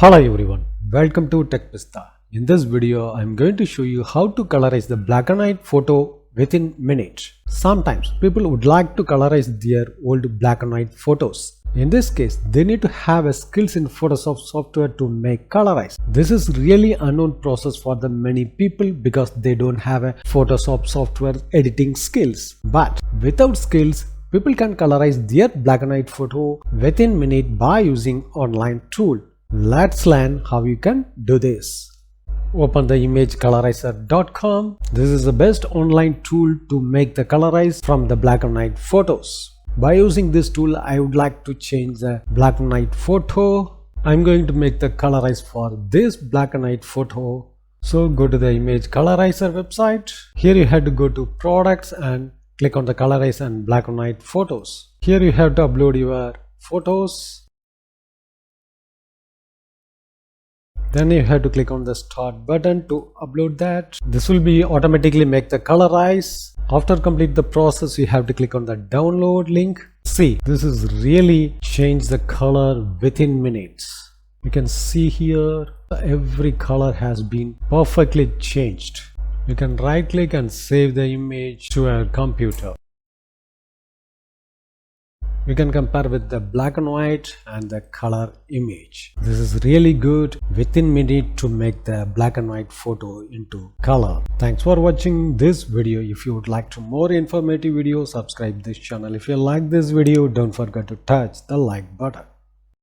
Hello everyone, welcome to TechPista. In this video, I'm going to show you how to colorize the black and white photo within minutes. Sometimes people would like to colorize their old black and white photos. In this case, they need to have a skills in Photoshop software to make Colorize. This is really unknown process for the many people because they don't have a Photoshop software editing skills. But without skills, people can colorize their black and white photo within minutes by using online tool. Let's learn how you can do this. Open the imagecolorizer.com. This is the best online tool to make the colorize from the black and white photos. By using this tool, I would like to change the black and white photo. I'm going to make the colorize for this black and white photo. So go to the Image Colorizer website. Here you have to go to products and click on the colorize and black and white photos. Here you have to upload your photos. Then you have to click on the start button to upload that. This will be automatically make the colorize. After complete the process, you have to click on the download link. See, this is really change the color within minutes. You can see here every color has been perfectly changed. You can right click and save the image to your computer. You can compare with the black and white and the color image. This is really good within minute to make the black and white photo into color. Thanks for watching this video. If you would like to more informative video, subscribe this channel. If you like this video, don't forget to touch the like button.